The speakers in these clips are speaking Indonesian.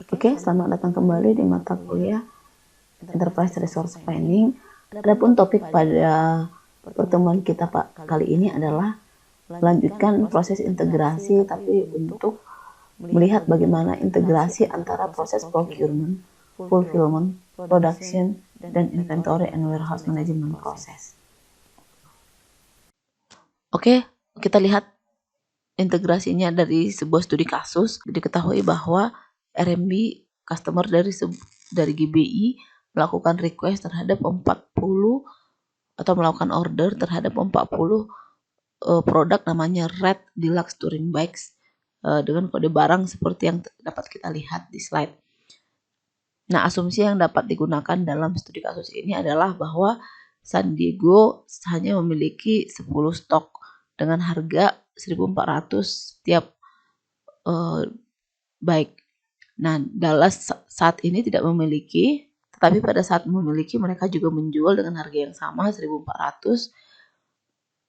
Oke, selamat datang kembali di mata kuliah Enterprise Resource Planning. Adapun topik pada pertemuan kita kali ini adalah melanjutkan proses integrasi, tapi untuk melihat bagaimana integrasi antara proses procurement, fulfillment, production, dan inventory and warehouse management proses. Oke, kita lihat integrasinya dari sebuah studi kasus. Diketahui bahwa RMB customer dari GBI melakukan request terhadap 40 atau melakukan order terhadap 40 produk namanya Red Deluxe Touring Bikes dengan kode barang seperti yang dapat kita lihat di slide. Nah, asumsi yang dapat digunakan dalam studi kasus ini adalah bahwa San Diego hanya memiliki 10 stok dengan harga 1.400 setiap bike. Nah, Dallas saat ini tidak memiliki, tetapi pada saat memiliki mereka juga menjual dengan harga yang sama 1.400.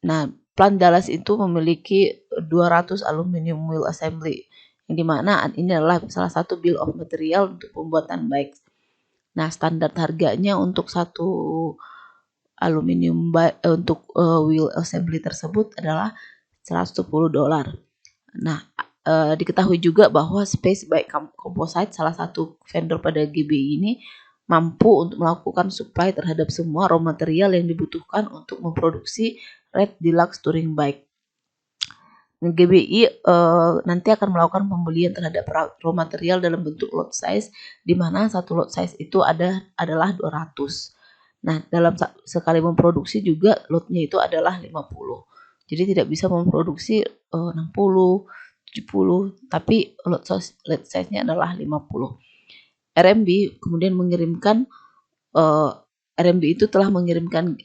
Nah, plan Dallas itu memiliki 200 aluminium wheel assembly, yang dimana ini adalah salah satu bill of material untuk pembuatan bike. Nah, standar harganya untuk satu aluminium untuk wheel assembly tersebut adalah $110. Nah, diketahui juga bahwa Space Bike Composite, salah satu vendor pada GBI ini, mampu untuk melakukan supply terhadap semua raw material yang dibutuhkan untuk memproduksi Red Deluxe Touring Bike. GBI nanti akan melakukan pembelian terhadap raw material dalam bentuk lot size, di mana satu lot size itu adalah 200. Nah, dalam sekali memproduksi juga lotnya itu adalah 50. Jadi tidak bisa memproduksi 60, 70, tapi lot size-nya adalah 50. RMB kemudian mengirimkan RMB itu telah mengirimkan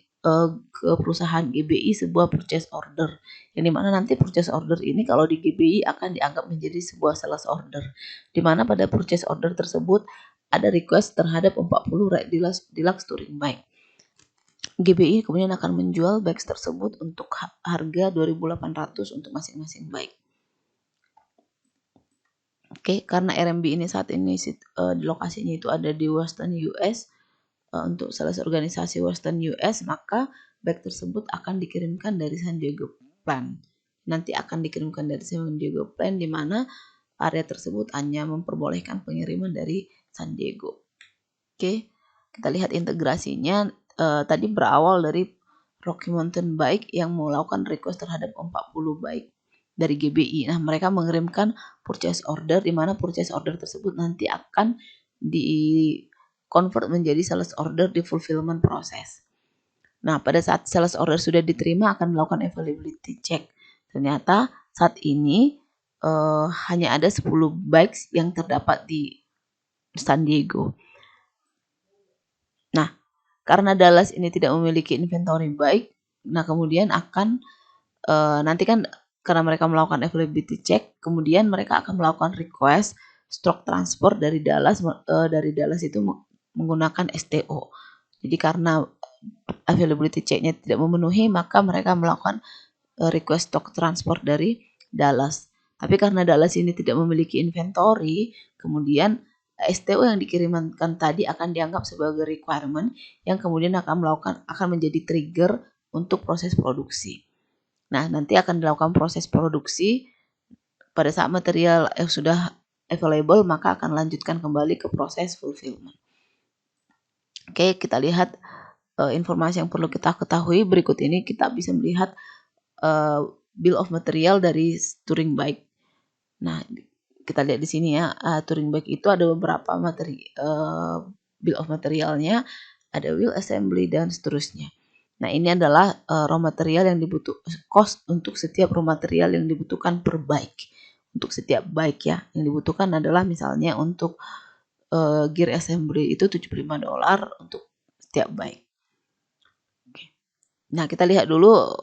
ke perusahaan GBI sebuah purchase order, yang dimana nanti purchase order ini kalau di GBI akan dianggap menjadi sebuah sales order, dimana pada purchase order tersebut ada request terhadap 40 Red Deluxe Touring Bike. GBI kemudian akan menjual bike tersebut untuk harga 2.800 untuk masing-masing bike. Oke, karena RMB ini saat ini di lokasinya itu ada di Western US, untuk sales organisasi Western US, maka bike tersebut akan dikirimkan dari San Diego Plant. Nanti akan dikirimkan dari San Diego Plant, di mana area tersebut hanya memperbolehkan pengiriman dari San Diego. Oke, kita lihat integrasinya. Tadi berawal dari Rocky Mountain Bike yang melakukan request terhadap 40 bike dari GBI. Nah, mereka mengirimkan purchase order, di mana purchase order tersebut nanti akan convert menjadi sales order di fulfillment proses. Nah, pada saat sales order sudah diterima akan melakukan availability check. Ternyata saat ini hanya ada 10 bikes yang terdapat di San Diego. Nah, karena Dallas ini tidak memiliki inventory bike, nah kemudian akan nanti kan karena mereka melakukan availability check, kemudian mereka akan melakukan request stock transfer dari Dallas. Dari Dallas itu menggunakan STO. Jadi karena availability check-nya tidak memenuhi, maka mereka melakukan request stock transfer dari Dallas. Tapi karena Dallas ini tidak memiliki inventory, kemudian STO yang dikirimkan tadi akan dianggap sebagai requirement yang kemudian akan menjadi trigger untuk proses produksi. Nah, nanti akan dilakukan proses produksi. Pada saat material sudah available, maka akan lanjutkan kembali ke proses fulfillment. Oke, kita lihat informasi yang perlu kita ketahui. Berikut ini kita bisa melihat bill of material dari touring bike. Nah, kita lihat di sini ya, touring bike itu ada beberapa bill of materialnya, ada wheel assembly dan seterusnya. Nah, ini adalah raw material yang cost untuk setiap raw material yang dibutuhkan per bike. Untuk setiap bike ya, yang dibutuhkan adalah misalnya untuk gear assembly itu $75 untuk setiap bike. Oke. Nah, kita lihat dulu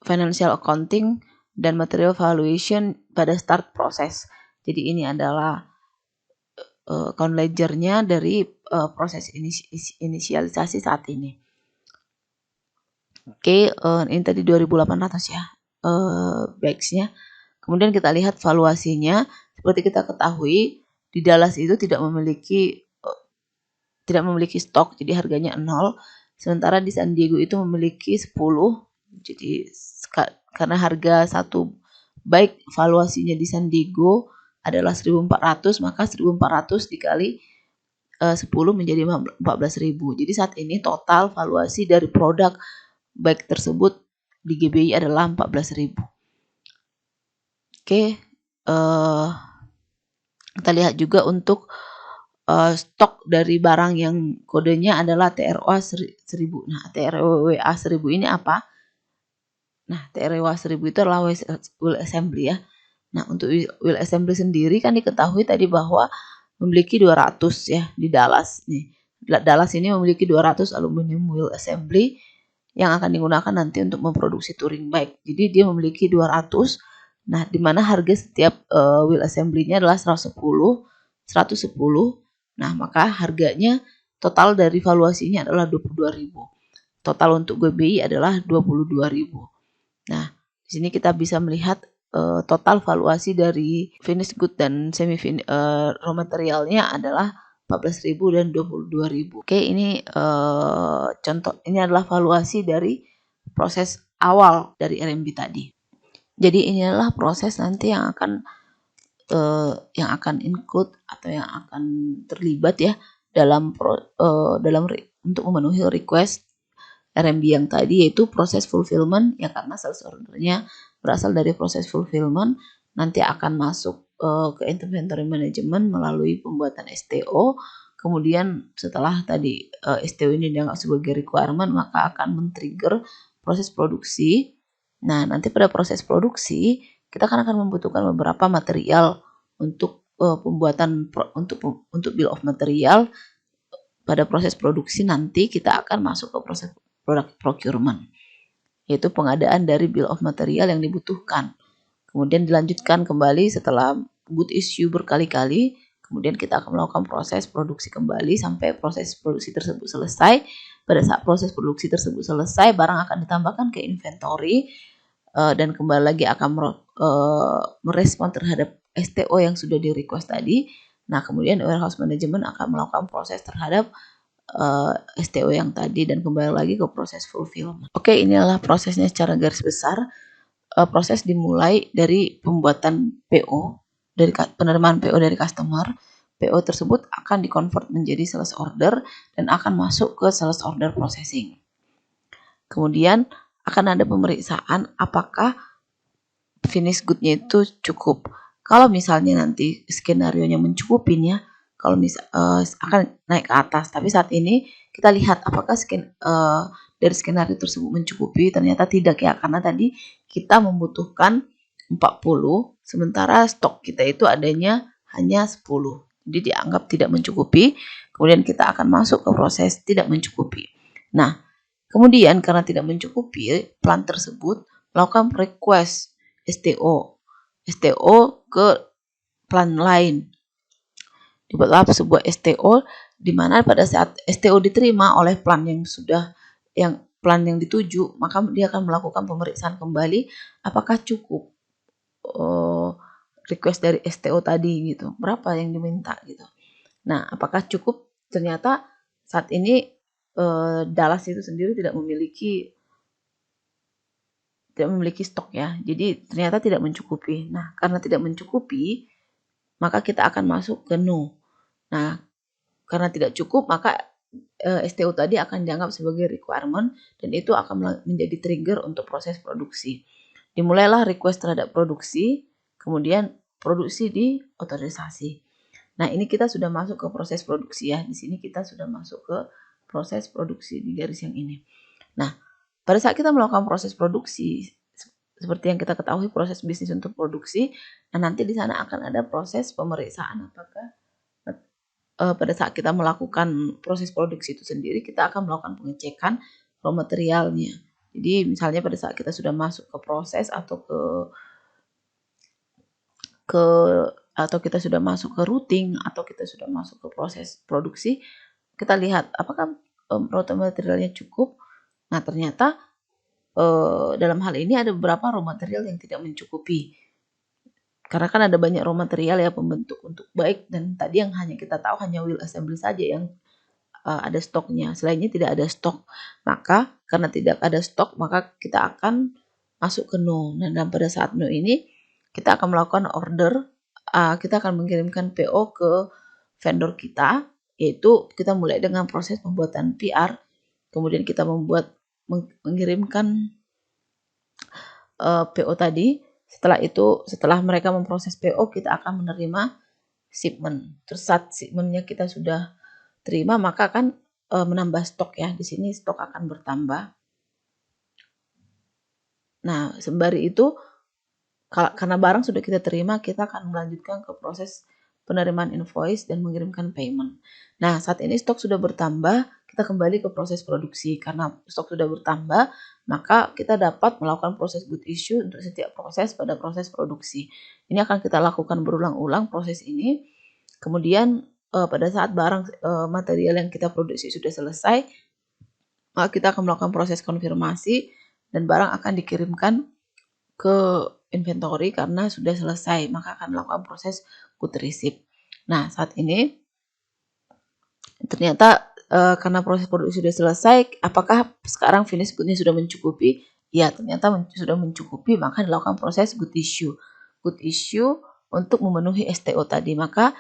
financial accounting dan material valuation pada start proses. Jadi ini adalah account ledger-nya dari proses inisialisasi saat ini. Oke, ini tadi 2.800 ya bikes-nya. Kemudian kita lihat valuasinya. Seperti kita ketahui, di Dallas itu tidak memiliki stok, jadi harganya 0. Sementara di San Diego itu memiliki 10. Jadi karena harga satu baik valuasinya di San Diego adalah 1.400, maka 1.400 dikali 10 menjadi 14.000. Jadi saat ini total valuasi dari produk baik tersebut di GBI adalah 14.000. Oke, kita lihat juga untuk stok dari barang yang kodenya adalah TRWA 1000. Nah, TRWA 1000 ini apa? Nah, TRWA 1000 itu adalah wheel assembly ya. Nah, untuk wheel assembly sendiri kan diketahui tadi bahwa memiliki 200 ya di Dallas nih. Dallas ini memiliki 200 aluminium wheel assembly yang akan digunakan nanti untuk memproduksi touring bike. Jadi dia memiliki 200. Nah, di mana harga setiap wheel assembly-nya adalah 110. Nah, maka harganya total dari valuasinya adalah 22.000. Total untuk GBI adalah 22.000. Nah, di sini kita bisa melihat total valuasi dari finished good dan raw materialnya adalah 14.000 dan 22.000. Oke, ini contoh, ini adalah valuasi dari proses awal dari RMB tadi. Jadi inilah proses nanti yang akan include atau yang akan terlibat ya dalam untuk memenuhi request RMB yang tadi, yaitu proses fulfillment ya, karena sales ordernya berasal dari proses fulfillment, nanti akan masuk ke inventory management melalui pembuatan STO. Kemudian setelah tadi STO ini dianggap sebagai requirement, maka akan men-trigger proses produksi. Nah, nanti pada proses produksi kita akan membutuhkan beberapa material untuk pembuatan untuk bill of material. Pada proses produksi nanti kita akan masuk ke proses product procurement, yaitu pengadaan dari bill of material yang dibutuhkan. Kemudian dilanjutkan kembali setelah good issue berkali-kali, kemudian kita akan melakukan proses produksi kembali sampai proses produksi tersebut selesai. Pada saat proses produksi tersebut selesai, barang akan ditambahkan ke inventory dan kembali lagi akan merespon terhadap STO yang sudah di request tadi. Nah, kemudian warehouse management akan melakukan proses terhadap STO yang tadi dan kembali lagi ke proses fulfillment. Oke, inilah prosesnya secara garis besar. Proses dimulai dari pembuatan PO, dari penerimaan PO dari customer. PO tersebut akan dikonvert menjadi sales order dan akan masuk ke sales order processing. Kemudian akan ada pemeriksaan apakah finish good-nya itu cukup. Kalau misalnya nanti skenario-nya mencukupin ya, kalau akan naik ke atas. Tapi saat ini kita lihat apakah dari skenario tersebut mencukupi. Ternyata tidak ya, karena tadi kita membutuhkan 40, sementara stok kita itu adanya hanya 10. Jadi dianggap tidak mencukupi. Kemudian kita akan masuk ke proses tidak mencukupi. Nah, kemudian karena tidak mencukupi, plant tersebut melakukan request STO ke plant lain. Dibuatlah sebuah STO di mana pada saat STO diterima oleh plant yang dituju, maka dia akan melakukan pemeriksaan kembali apakah cukup request dari STO tadi gitu, berapa yang diminta gitu. Nah, apakah cukup? Ternyata saat ini Dallas itu sendiri tidak memiliki stok ya, jadi ternyata tidak mencukupi. Nah, karena tidak mencukupi, maka kita akan masuk ke no. Nah, karena tidak cukup, maka STO tadi akan dianggap sebagai requirement dan itu akan menjadi trigger untuk proses produksi. Dimulailah request terhadap produksi, kemudian produksi diotorisasi. Nah, ini kita sudah masuk ke proses produksi ya. Di sini kita sudah masuk ke proses produksi di garis yang ini. Nah, pada saat kita melakukan proses produksi, seperti yang kita ketahui proses bisnis untuk produksi, nah nanti di sana akan ada proses pemeriksaan apakah pada saat kita melakukan proses produksi itu sendiri, kita akan melakukan pengecekan raw materialnya. Jadi misalnya pada saat kita sudah masuk ke proses atau atau kita sudah masuk ke routing atau kita sudah masuk ke proses produksi, kita lihat apakah raw materialnya cukup. Nah, ternyata dalam hal ini ada beberapa raw material yang tidak mencukupi. Karena kan ada banyak raw material ya pembentuk untuk bike, dan tadi yang hanya kita tahu hanya wheel assembly saja yang ada stoknya. Selainnya tidak ada stok. Maka karena tidak ada stok, maka kita akan masuk ke no. Nah, dan pada saat no ini kita akan melakukan order, kita akan mengirimkan PO ke vendor kita, yaitu kita mulai dengan proses pembuatan PR, kemudian kita mengirimkan PO tadi. Setelah itu, setelah mereka memproses PO, kita akan menerima shipment. Terus saat shipmentnya kita sudah terima, maka akan menambah stok ya. Di sini stok akan bertambah. Nah, sembari itu, karena barang sudah kita terima, kita akan melanjutkan ke proses penerimaan invoice dan mengirimkan payment. Nah, saat ini stok sudah bertambah, kita kembali ke proses produksi. Karena stok sudah bertambah, maka kita dapat melakukan proses good issue untuk setiap proses pada proses produksi. Ini akan kita lakukan berulang-ulang proses ini. Kemudian pada saat barang material yang kita produksi sudah selesai, maka kita akan melakukan proses konfirmasi dan barang akan dikirimkan ke inventory karena sudah selesai, maka akan melakukan proses good receipt. Nah, saat ini ternyata karena proses produksi sudah selesai, apakah sekarang finish good-nya sudah mencukupi? Ya, ternyata sudah mencukupi, maka dilakukan proses good issue. Good issue untuk memenuhi STO tadi, maka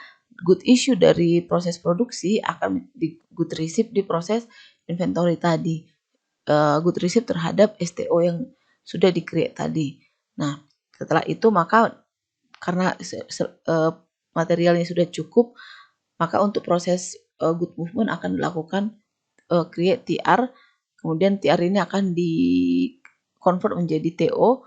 good issue dari proses produksi akan di good receipt di proses inventory tadi. Good receipt terhadap STO yang sudah di-create tadi. Nah, setelah itu maka karena materialnya sudah cukup, maka untuk proses good movement akan dilakukan create TR, kemudian TR ini akan di convert menjadi TO,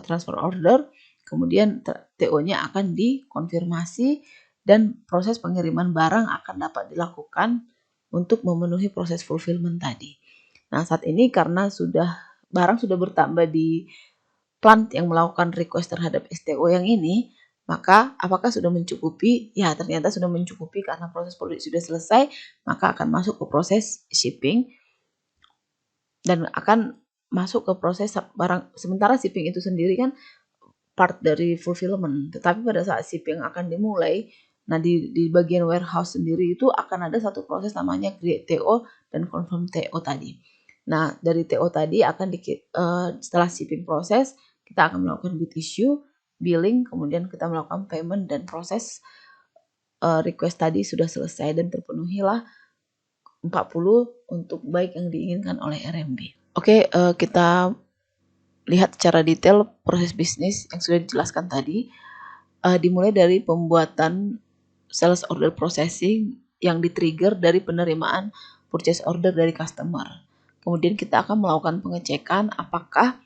transfer order, kemudian TO-nya akan dikonfirmasi dan proses pengiriman barang akan dapat dilakukan untuk memenuhi proses fulfillment tadi. Nah, saat ini karena barang sudah bertambah di plant yang melakukan request terhadap STO yang ini, maka apakah sudah mencukupi? Ya, ternyata sudah mencukupi karena proses produksi sudah selesai, maka akan masuk ke proses shipping dan akan masuk ke proses barang. Sementara shipping itu sendiri kan part dari fulfillment, tetapi pada saat shipping akan dimulai, nah di bagian warehouse sendiri itu akan ada satu proses namanya create TO dan confirm TO tadi. Nah, dari TO tadi akan setelah shipping proses, kita akan melakukan good issue, billing, kemudian kita melakukan payment dan proses request tadi sudah selesai dan terpenuhilah 40 untuk baik yang diinginkan oleh RMB. Oke, kita lihat secara detail proses bisnis yang sudah dijelaskan tadi. Dimulai dari pembuatan sales order processing yang di-trigger dari penerimaan purchase order dari customer. Kemudian kita akan melakukan pengecekan apakah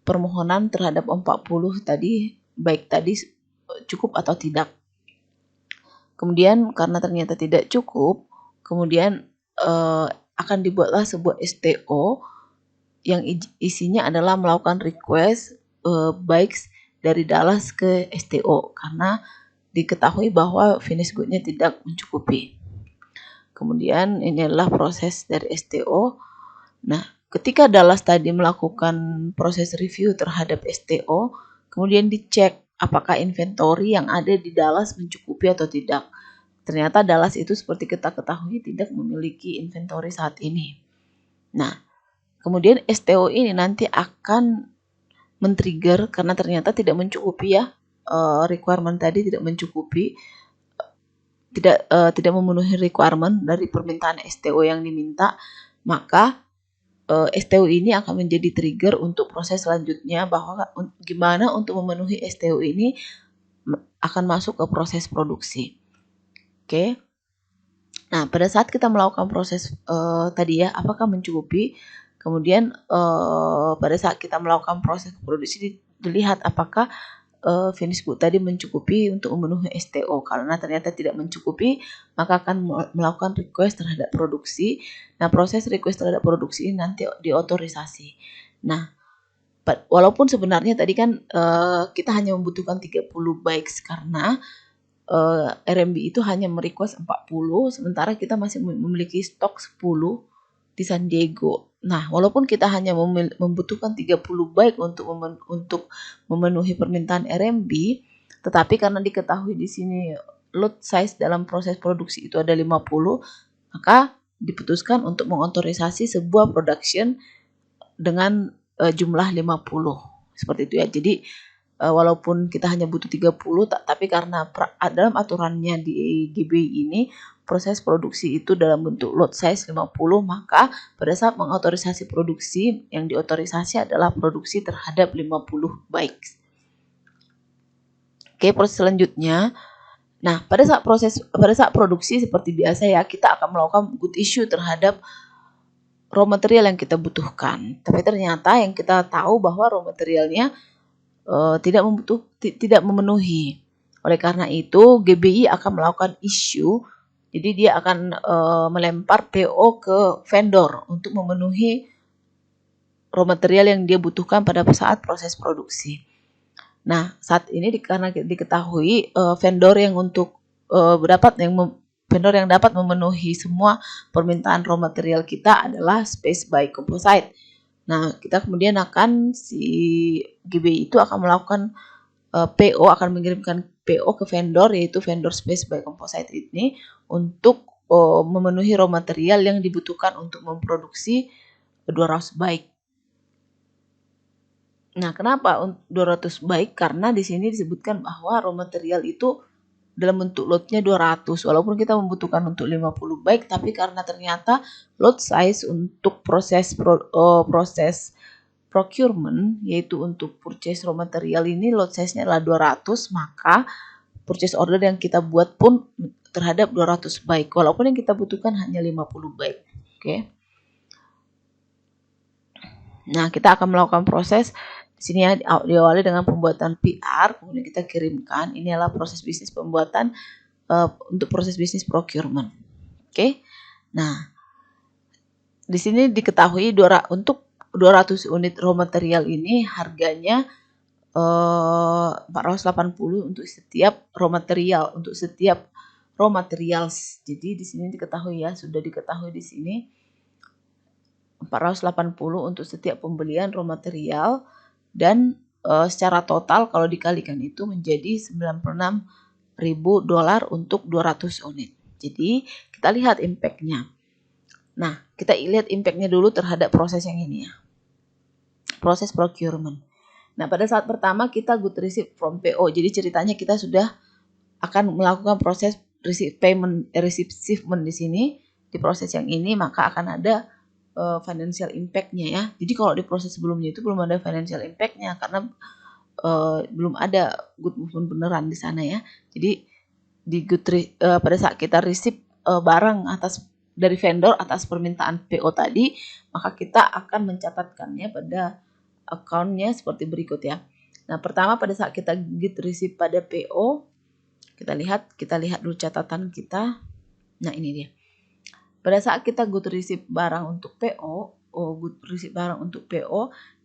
permohonan terhadap 40 tadi baik tadi cukup atau tidak. Kemudian karena ternyata tidak cukup, kemudian akan dibuatlah sebuah STO yang isinya adalah melakukan request bikes dari Dallas ke STO karena diketahui bahwa finish good-nya tidak mencukupi. Kemudian ini adalah proses dari STO. Nah, ketika Dallas tadi melakukan proses review terhadap STO, kemudian dicek apakah inventory yang ada di Dallas mencukupi atau tidak. Ternyata Dallas itu seperti kita ketahui tidak memiliki inventory saat ini. Nah, kemudian STO ini nanti akan men-trigger karena ternyata tidak mencukupi ya, requirement tadi tidak mencukupi, tidak memenuhi requirement dari permintaan STO yang diminta, maka STO ini akan menjadi trigger untuk proses selanjutnya bahwa gimana untuk memenuhi STO ini akan masuk ke proses produksi. Oke. Nah, pada saat kita melakukan proses tadi ya, apakah mencukupi? Kemudian pada saat kita melakukan proses produksi dilihat apakah finish good tadi mencukupi untuk memenuhi STO. Karena ternyata tidak mencukupi, maka akan melakukan request terhadap produksi. Nah, proses request terhadap produksi ini nanti diotorisasi. Nah, walaupun sebenarnya tadi kan kita hanya membutuhkan 30 bikes karena RMB itu hanya merequest 40, sementara kita masih memiliki stok 10 di San Diego. Nah, walaupun kita hanya membutuhkan 30 bike untuk memenuhi permintaan RMB, Tetapi karena diketahui di sini lot size dalam proses produksi itu ada 50, maka diputuskan untuk mengotorisasi sebuah production dengan jumlah 50. Seperti itu ya. Jadi walaupun kita hanya butuh 30, tapi karena dalam aturannya di GBI ini proses produksi itu dalam bentuk lot size 50, maka pada saat mengotorisasi produksi, yang diotorisasi adalah produksi terhadap 50 bikes. Oke, proses selanjutnya. Nah, pada saat produksi seperti biasa ya, kita akan melakukan good issue terhadap raw material yang kita butuhkan. Tapi ternyata yang kita tahu bahwa raw materialnya tidak memenuhi. Oleh karena itu, GBI akan melakukan issue. Jadi dia akan melempar PO ke vendor untuk memenuhi raw material yang dia butuhkan pada saat proses produksi. Nah, saat ini karena diketahui vendor yang dapat memenuhi semua permintaan raw material kita adalah Space by Composite. Nah, kita kemudian si GBI itu akan melakukan PO, akan mengirimkan PO ke vendor, yaitu vendor Space by Composite ini, untuk memenuhi raw material yang dibutuhkan untuk memproduksi 200 bike. Nah, kenapa 200 bike? Karena di sini disebutkan bahwa raw material itu dalam bentuk lotnya 200, walaupun kita membutuhkan untuk 50 bike, tapi karena ternyata lot size untuk proses procurement, yaitu untuk purchase raw material ini lot size-nya adalah 200, maka purchase order yang kita buat pun terhadap 200 bike, walaupun yang kita butuhkan hanya 50 bike. Oke. Nah, kita akan melakukan proses di sini ya, diawali dengan pembuatan PR, kemudian kita kirimkan. Ini adalah proses bisnis pembuatan untuk proses bisnis procurement. Oke. Nah, di sini diketahui untuk 200 unit raw material ini harganya 480 untuk setiap raw material, Jadi di sini diketahui ya, sudah diketahui di sini 480 untuk setiap pembelian raw material, dan secara total kalau dikalikan itu menjadi $96.000 untuk 200 unit. Jadi kita lihat impact-nya. Nah, kita lihat impact-nya dulu terhadap proses yang ini ya. Proses procurement. Nah, pada saat pertama kita good receipt from PO. Jadi ceritanya kita sudah akan melakukan proses receivement di sini. Di proses yang ini maka akan ada financial impact-nya ya. Jadi kalau di proses sebelumnya itu belum ada financial impact-nya karena belum ada good movement beneran di sana ya. Jadi pada saat kita receive barang dari vendor atas permintaan PO tadi, maka kita akan mencatatkannya pada account-nya seperti berikut ya. Nah, pertama pada saat kita get receive pada PO, kita lihat dulu catatan kita. Nah, ini dia. Pada saat kita good receive barang untuk PO,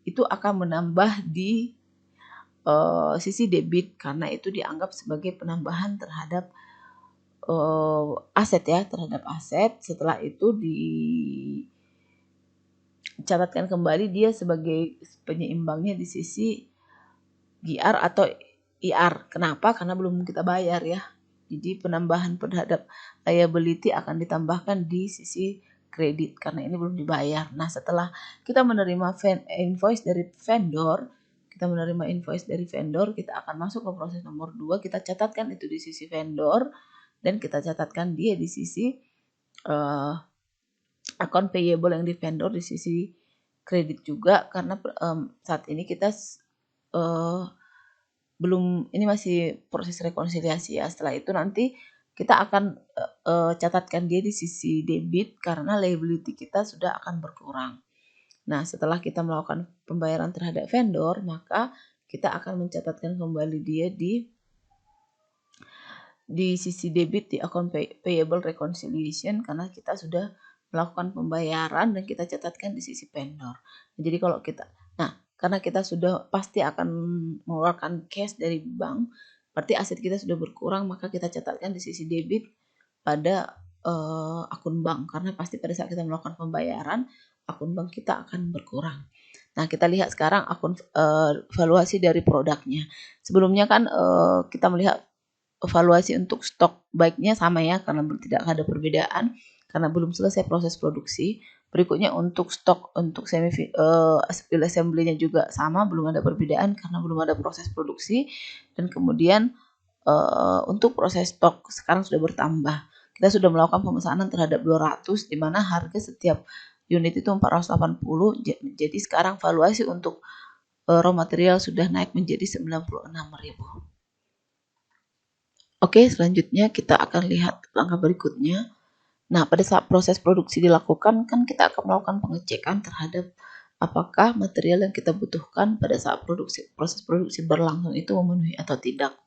itu akan menambah di sisi debit karena itu dianggap sebagai penambahan terhadap aset ya, Setelah itu dicatatkan kembali dia sebagai penyeimbangnya di sisi GR atau IR. Kenapa? Karena belum kita bayar ya. Jadi penambahan terhadap liability akan ditambahkan di sisi kredit karena ini belum dibayar. Nah, setelah kita menerima invoice dari vendor, kita akan masuk ke proses nomor 2, kita catatkan itu di sisi vendor dan kita catatkan dia di sisi account payable yang di vendor di sisi kredit juga karena saat ini kita ini masih proses rekonsiliasi ya. Setelah itu nanti kita akan catatkan dia di sisi debit karena liability kita sudah akan berkurang. Nah, setelah kita melakukan pembayaran terhadap vendor, maka kita akan mencatatkan kembali dia di sisi debit di account payable reconciliation karena kita sudah melakukan pembayaran dan kita catatkan di sisi vendor. Jadi kalau karena kita sudah pasti akan mengeluarkan cash dari bank, berarti aset kita sudah berkurang, maka kita catatkan di sisi debit pada akun bank karena pasti pada saat kita melakukan pembayaran akun bank kita akan berkurang. Nah, kita lihat sekarang akun valuasi dari produknya. Sebelumnya kan kita melihat evaluasi untuk stok baiknya sama ya, karena tidak ada perbedaan karena belum selesai proses produksi. Berikutnya untuk stok untuk assembly-nya juga sama, belum ada perbedaan karena belum ada proses produksi. Dan kemudian untuk proses stok sekarang sudah bertambah. Kita sudah melakukan pemesanan terhadap 200 di mana harga setiap unit itu 480. Jadi sekarang valuasi untuk raw material sudah naik menjadi 96.000. Oke, selanjutnya kita akan lihat langkah berikutnya. Nah, pada saat proses produksi dilakukan, kan kita akan melakukan pengecekan terhadap apakah material yang kita butuhkan pada saat proses produksi berlangsung itu memenuhi atau tidak.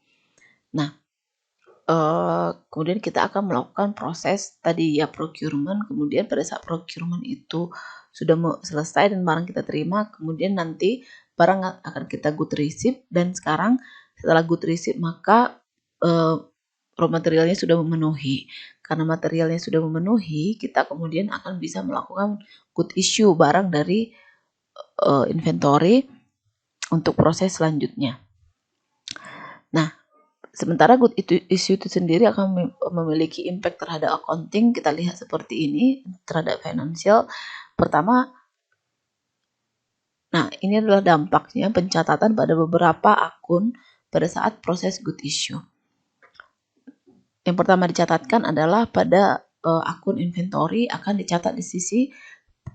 Nah, kemudian kita akan melakukan proses tadi ya procurement. Kemudian pada saat procurement itu sudah selesai dan barang kita terima, kemudian nanti barang akan kita good receipt. Dan sekarang setelah good receipt maka raw materialnya sudah memenuhi. Karena materialnya sudah memenuhi, kita kemudian akan bisa melakukan good issue barang dari inventory untuk proses selanjutnya. Nah, sementara good issue itu sendiri akan memiliki impact terhadap accounting. Kita lihat seperti ini terhadap financial. Pertama, nah ini adalah dampaknya pencatatan pada beberapa akun pada saat proses good issue. Yang pertama dicatatkan adalah pada akun inventory akan dicatat di sisi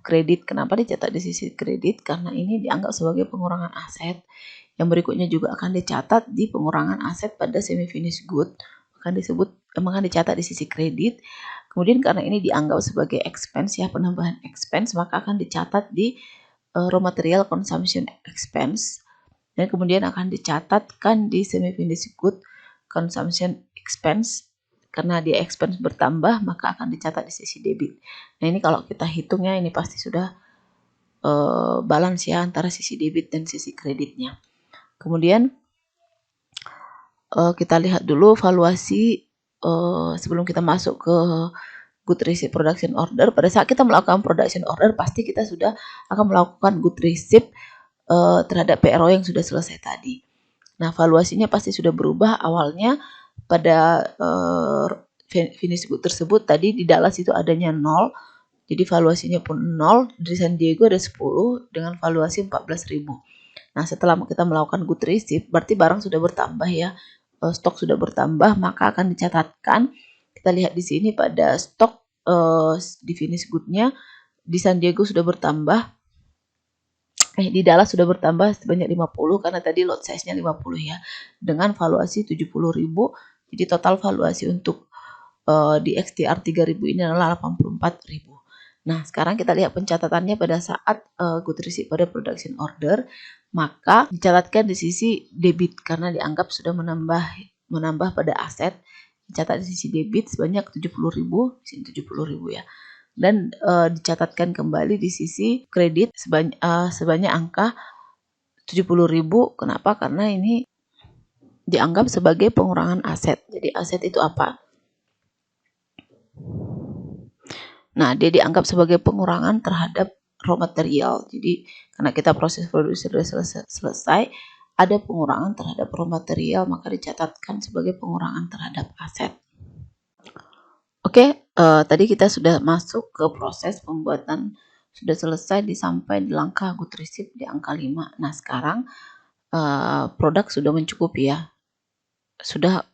kredit. Kenapa dicatat di sisi kredit? Karena ini dianggap sebagai pengurangan aset. Yang berikutnya juga akan dicatat di pengurangan aset pada semi-finished good, akan dicatat di sisi kredit. Kemudian karena ini dianggap sebagai expense ya, penambahan expense, maka akan dicatat di raw material consumption expense. Dan kemudian akan dicatatkan di semi-finished good consumption expense. Karena dia expense bertambah, maka akan dicatat di sisi debit. Nah, ini kalau kita hitungnya ini pasti sudah balance ya antara sisi debit dan sisi kreditnya. Kemudian kita lihat dulu valuasi sebelum kita masuk ke good receipt production order. Pada saat kita melakukan production order, pasti kita sudah akan melakukan good receipt terhadap PRO yang sudah selesai tadi. Nah, valuasinya pasti sudah berubah. Awalnya pada finish good tersebut tadi di Dallas itu adanya 0. Jadi valuasinya pun 0. Di San Diego ada 10 dengan valuasi 14.000. Nah, setelah kita melakukan good receipt, berarti barang sudah bertambah ya. Stok sudah bertambah, maka akan dicatatkan. Kita lihat di sini pada stok di finish good-nya di San Diego sudah bertambah. Di Dallas sudah bertambah sebanyak 50 karena tadi lot size-nya 50 ya. Dengan valuasi 70.000. Jadi total valuasi untuk di XTR 3000 ini adalah 84.000. Nah, sekarang kita lihat pencatatannya pada saat good receipt pada production order, maka dicatatkan di sisi debit karena dianggap sudah menambah pada aset. Dicatat di sisi debit sebanyak 70.000, di sini 70.000 ya. Dan dicatatkan kembali di sisi kredit sebanyak angka 70.000. Kenapa? Karena ini dianggap sebagai pengurangan aset. Jadi aset itu apa? Nah, dia dianggap sebagai pengurangan terhadap raw material. Jadi, karena kita proses produksi sudah selesai, ada pengurangan terhadap raw material, maka dicatatkan sebagai pengurangan terhadap aset. Oke, tadi kita sudah masuk ke proses pembuatan, sudah selesai sampai di langkah good receipt di angka 5. Nah, sekarang produk sudah mencukupi ya. Sudah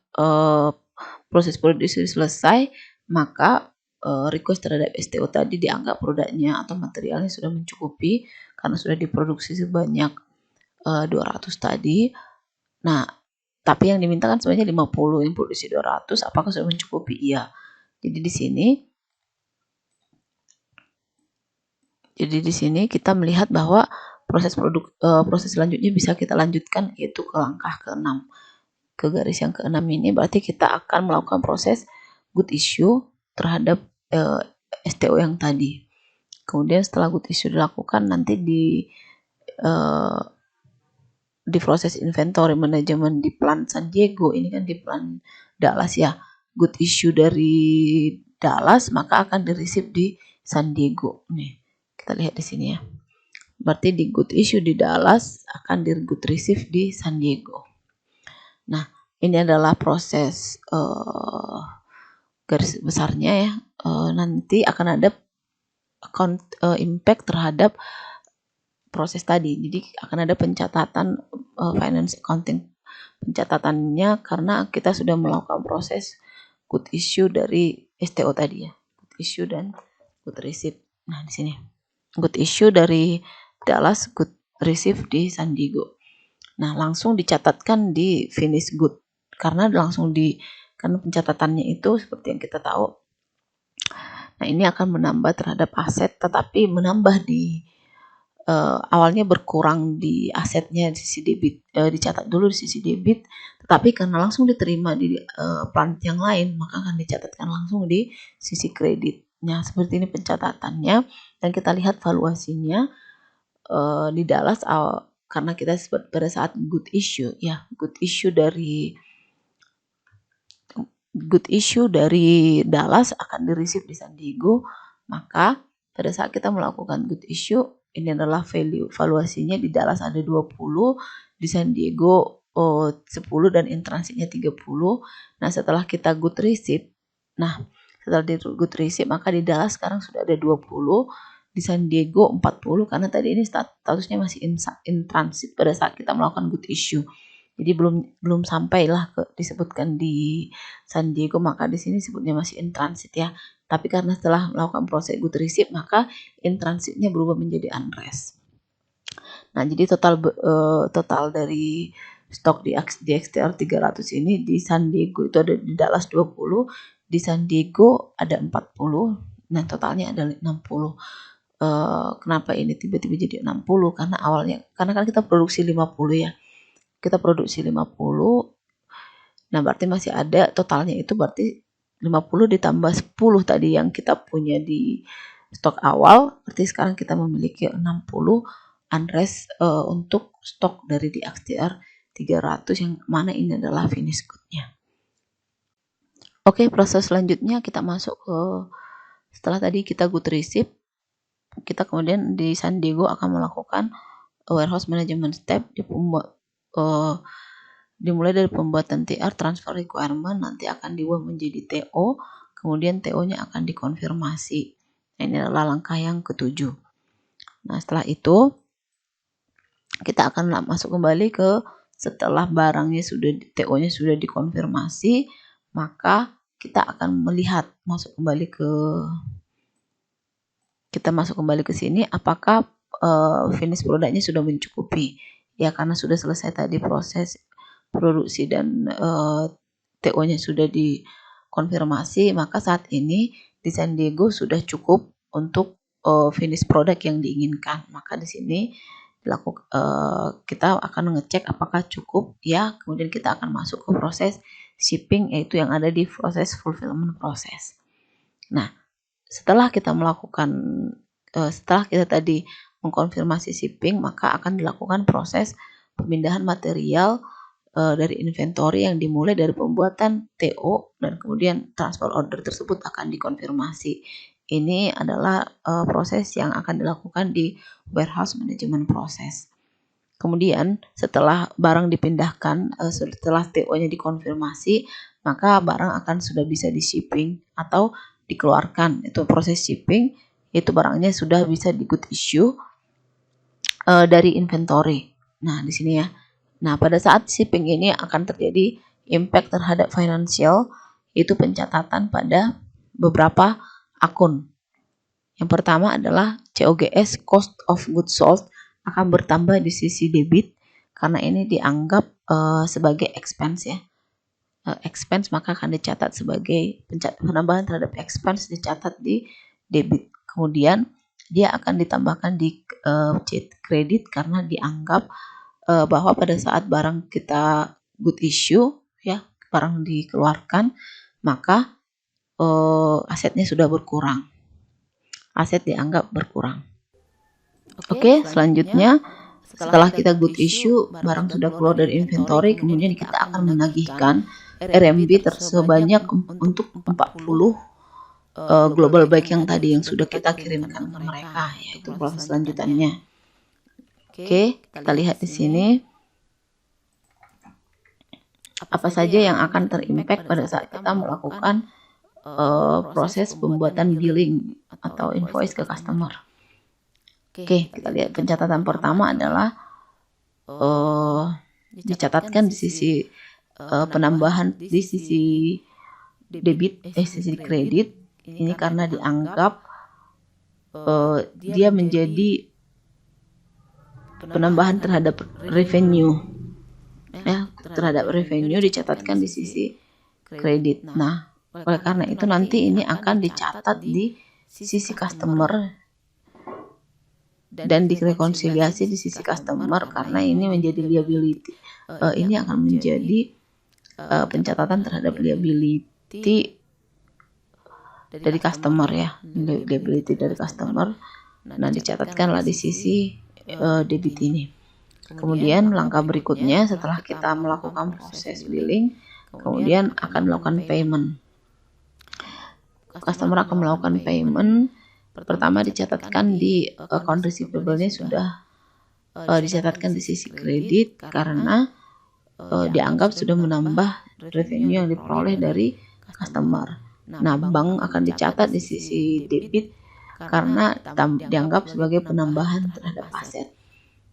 proses produksi selesai, maka request terhadap STO tadi dianggap produknya atau materialnya sudah mencukupi karena sudah diproduksi sebanyak 200 tadi. Nah, tapi yang dimintakan sebanyak 50, yang produksi 200, apakah sudah mencukupi? Iya. Jadi di sini kita melihat bahwa proses selanjutnya bisa kita lanjutkan, yaitu ke langkah ke-6. Ke garis yang ke-6 ini berarti kita akan melakukan proses good issue terhadap STO yang tadi. Kemudian setelah good issue dilakukan, nanti di proses inventory manajemen di plan San Diego, ini kan di plan Dallas ya, good issue dari Dallas maka akan di-receive di San Diego. Nih, kita lihat di sini ya. Berarti di good issue di Dallas akan di good receive di San Diego. Nah, ini adalah proses garis besarnya ya. Nanti akan ada impact terhadap proses tadi. Jadi akan ada pencatatan finance accounting. Pencatatannya karena kita sudah melakukan proses good issue dari STO tadi ya. Good issue dan good receive. Nah, di sini. Good issue dari Dallas, good receive di San Diego. Nah, langsung dicatatkan di finish good. Karena pencatatannya itu seperti yang kita tahu. Nah, ini akan menambah terhadap aset, tetapi menambah di awalnya berkurang di asetnya di sisi debit, dicatat dulu di sisi debit, tetapi karena langsung diterima di plant yang lain, maka akan dicatatkan langsung di sisi kredit. Nah, seperti ini pencatatannya, dan kita lihat valuasinya di Dallas karena kita pada saat good issue ya, good issue dari Dallas akan di-receive di San Diego, maka pada saat kita melakukan good issue, ini adalah valuasinya di Dallas ada 20, di San Diego 10 dan intransitnya 30. Nah, setelah kita good receive, maka di Dallas sekarang sudah ada 20, di San Diego 40 karena tadi ini statusnya masih in transit pada saat kita melakukan good issue. Jadi belum sampailah disebutkan di San Diego, maka di sini sebutnya masih in transit ya. Tapi karena setelah melakukan proses good receive, maka in transitnya berubah menjadi unrest. Nah, jadi total dari stok di XTR 300 ini di San Diego itu ada di Dallas 20, di San Diego ada 40, nah totalnya ada 60. Kenapa ini tiba-tiba jadi 60? Karena kan kita produksi 50 ya. Kita produksi 50, nah berarti masih ada totalnya itu berarti 50 ditambah 10 tadi yang kita punya di stok awal, berarti sekarang kita memiliki 60 unrest untuk stok dari di XTR 300 yang mana ini adalah finish good-nya. Oke, proses selanjutnya kita masuk ke setelah tadi kita good receive, kita kemudian di San Diego akan melakukan warehouse management step dimulai dari pembuatan TR transfer requirement, nanti akan diubah menjadi TO, kemudian TO-nya akan dikonfirmasi. Nah, ini adalah langkah yang ketujuh. Nah, setelah itu kita akan masuk kembali ke setelah barangnya TO-nya sudah dikonfirmasi, maka kita akan melihat masuk kembali ke sini apakah finish produknya sudah mencukupi. Ya, karena sudah selesai tadi proses produksi dan TO-nya sudah dikonfirmasi, maka saat ini di San Diego sudah cukup untuk finish produk yang diinginkan. Maka di sini kita akan mengecek apakah cukup ya, kemudian kita akan masuk ke proses shipping, yaitu yang ada di proses fulfillment proses. Nah, setelah kita tadi mengkonfirmasi shipping, maka akan dilakukan proses pemindahan material dari inventory yang dimulai dari pembuatan TO dan kemudian transfer order tersebut akan dikonfirmasi. Ini adalah proses yang akan dilakukan di warehouse management process. Kemudian setelah barang dipindahkan, setelah TO-nya dikonfirmasi, maka barang akan sudah bisa di shipping atau dikeluarkan. Itu proses shipping, itu barangnya sudah bisa di good issue dari inventory. Nah, di sini ya. Nah, pada saat shipping ini akan terjadi impact terhadap financial, yaitu pencatatan pada beberapa akun. Yang pertama adalah COGS, cost of goods sold, akan bertambah di sisi debit, karena ini dianggap sebagai expense ya. Expense maka akan dicatat sebagai penambahan terhadap expense dicatat di debit. Kemudian dia akan ditambahkan di credit karena dianggap bahwa pada saat barang kita good issue ya, barang dikeluarkan, maka asetnya sudah berkurang. Aset dianggap berkurang. Oke, selanjutnya setelah kita good issue, barang sudah keluar dari inventory, kemudian kita akan menagihkan RMB sebanyak untuk 40 global bag yang tadi yang sudah kita kirimkan ke mereka, yaitu proses selanjutnya. Oke, kita lihat di sini apa saja yang akan terimpact pada saat kita melakukan proses pembuatan billing atau invoice ke customer. Oke, kita lihat pencatatan pertama adalah dicatatkan di sisi penambahan di sisi debit, sisi kredit. Ini karena dianggap dia menjadi penambahan terhadap revenue, ya, terhadap revenue dicatatkan di sisi kredit. Nah, oleh karena itu nanti ini akan dicatat di sisi customer dan direkonsiliasi di sisi customer karena ini menjadi liability. Ini akan menjadi pencatatan terhadap liability dari customer, ya, liability dari customer. Nah, dicatatkanlah di sisi debit ini. Kemudian langkah berikutnya setelah kita melakukan proses billing, kemudian akan melakukan payment. Customer akan melakukan payment. Pertama dicatatkan di account receivable-nya sudah dicatatkan di sisi kredit karena dianggap sudah menambah revenue yang diperoleh dari customer. Nah, bank akan dicatat di sisi debit karena dianggap sebagai penambahan terhadap aset.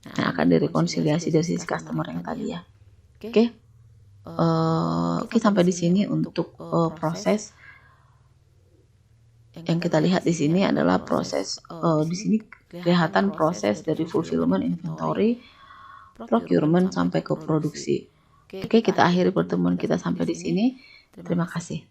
Nah, akan direkonsiliasi dari sisi customer yang tadi, ya. Oke, sampai di sini untuk proses. Yang kita lihat di sini adalah proses di sini kelihatan proses dari fulfillment, inventory, procurement sampai ke produksi. Oke, kita akhiri pertemuan kita sampai di sini. Terima kasih.